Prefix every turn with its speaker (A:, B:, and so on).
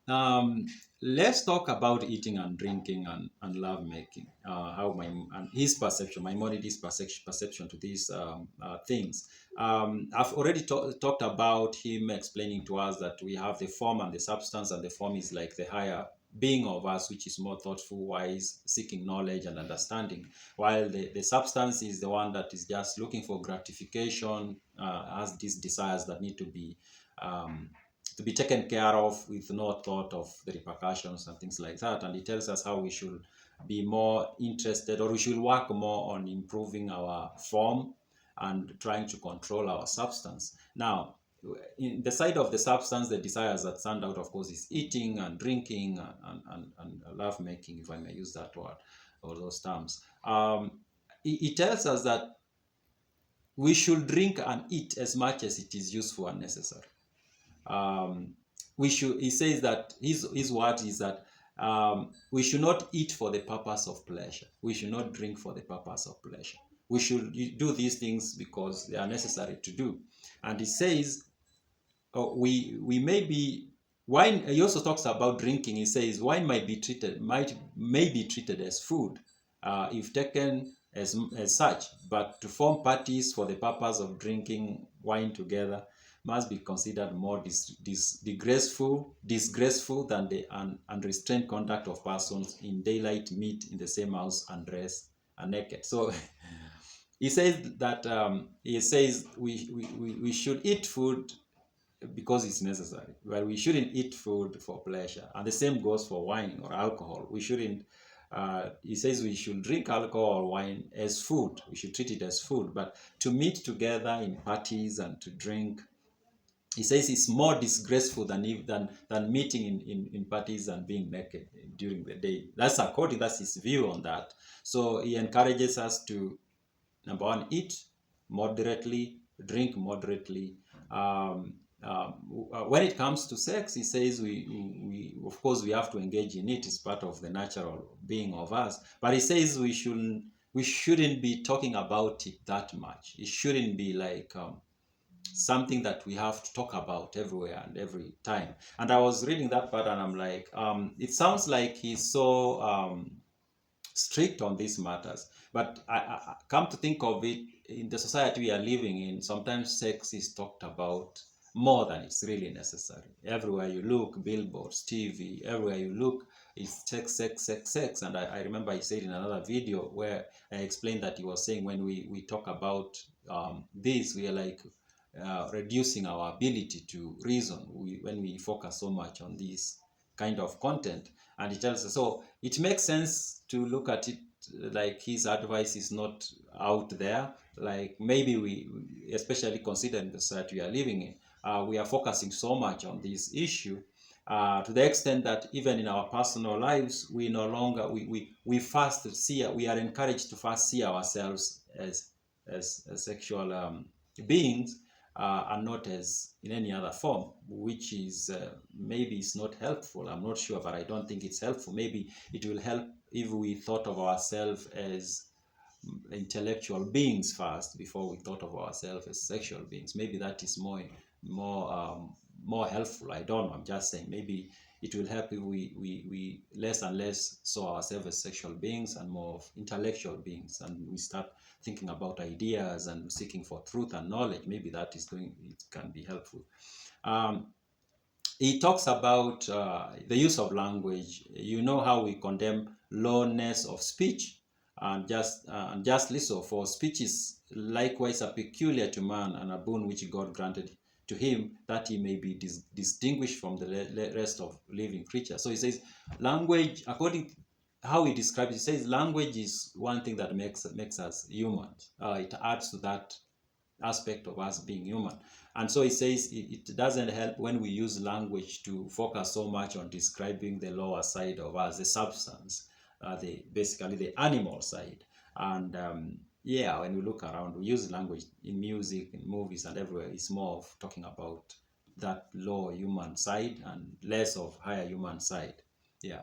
A: Um, let's talk about eating and drinking and love making. How my and his perception, Maimonides' perception to these things. I've already talked about him explaining to us that we have the form and the substance, and the form is like the higher being of us, which is more thoughtful, wise, seeking knowledge and understanding, while the substance is the one that is just looking for gratification, has these desires that need um, to be taken care of with no thought of the repercussions and things like that. And it tells us how we should be more interested, or we should work more on improving our form and trying to control our substance. Now, in the side of the substance, the desires that stand out, of course, is eating and drinking and love making, if I may use that word or those terms. It tells us that we should drink and eat as much as it is useful and necessary. um, we should, he says that his word is that we should not eat for the purpose of pleasure, we should not drink for the purpose of pleasure, we should do these things because they are necessary to do. And he says we may be wine. He also talks about drinking. He says wine may be treated as food if taken as such, but to form parties for the purpose of drinking wine together must be considered more disgraceful than the unrestrained conduct of persons in daylight meet in the same house and dress are naked. So he says that we should eat food because it's necessary. Well, we shouldn't eat food for pleasure. And the same goes for wine or alcohol. We shouldn't, he says we should drink alcohol or wine as food. We should treat it as food. But to meet together in parties and to drink, he says it's more disgraceful than meeting in parties and being naked during the day. That's his view on that. So he encourages us to, number one, eat moderately, drink moderately. When it comes to sex, he says we of course we have to engage in it. It's part of the natural being of us. But he says we shouldn't be talking about it that much. It shouldn't be like something that we have to talk about everywhere and every time. And I was reading that part and I'm like, it sounds like he's so strict on these matters. But I come to think of it, in the society we are living in, sometimes sex is talked about more than it's really necessary. Everywhere you look, billboards, TV, everywhere you look, it's sex, sex, sex, sex. And I remember he said in another video where I explained that he was saying when we talk about this, we are like reducing our ability to reason when we focus so much on this kind of content. And it tells us, so it makes sense to look at it like his advice is not out there. Like maybe especially considering the society we are living in, we are focusing so much on this issue to the extent that even in our personal lives, we no longer we first see, we are encouraged to first see ourselves as sexual beings, and not as in any other form, which is maybe it's not helpful. I'm not sure, but I don't think it's helpful. Maybe it will help if we thought of ourselves as intellectual beings first before we thought of ourselves as sexual beings. Maybe that is more more helpful. I don't know. I'm just saying maybe it will help if we less and less saw ourselves as sexual beings and more of intellectual beings, and we start thinking about ideas and seeking for truth and knowledge. Maybe that is going, it can be helpful. um, he talks about the use of language. You know how we condemn lowness of speech, and justly so, for speech is likewise a peculiar to man and a boon which God granted to him, that he may be distinguished from the rest of living creatures. So he says language, according to how he describes it, he says language is one thing that makes us human. It adds to that aspect of us being human. And so he says it doesn't help when we use language to focus so much on describing the lower side of us, the substance, basically the animal side. And yeah, when we look around, we use language in music, in movies, and everywhere. It's more of talking about that lower human side and less of higher human side. Yeah.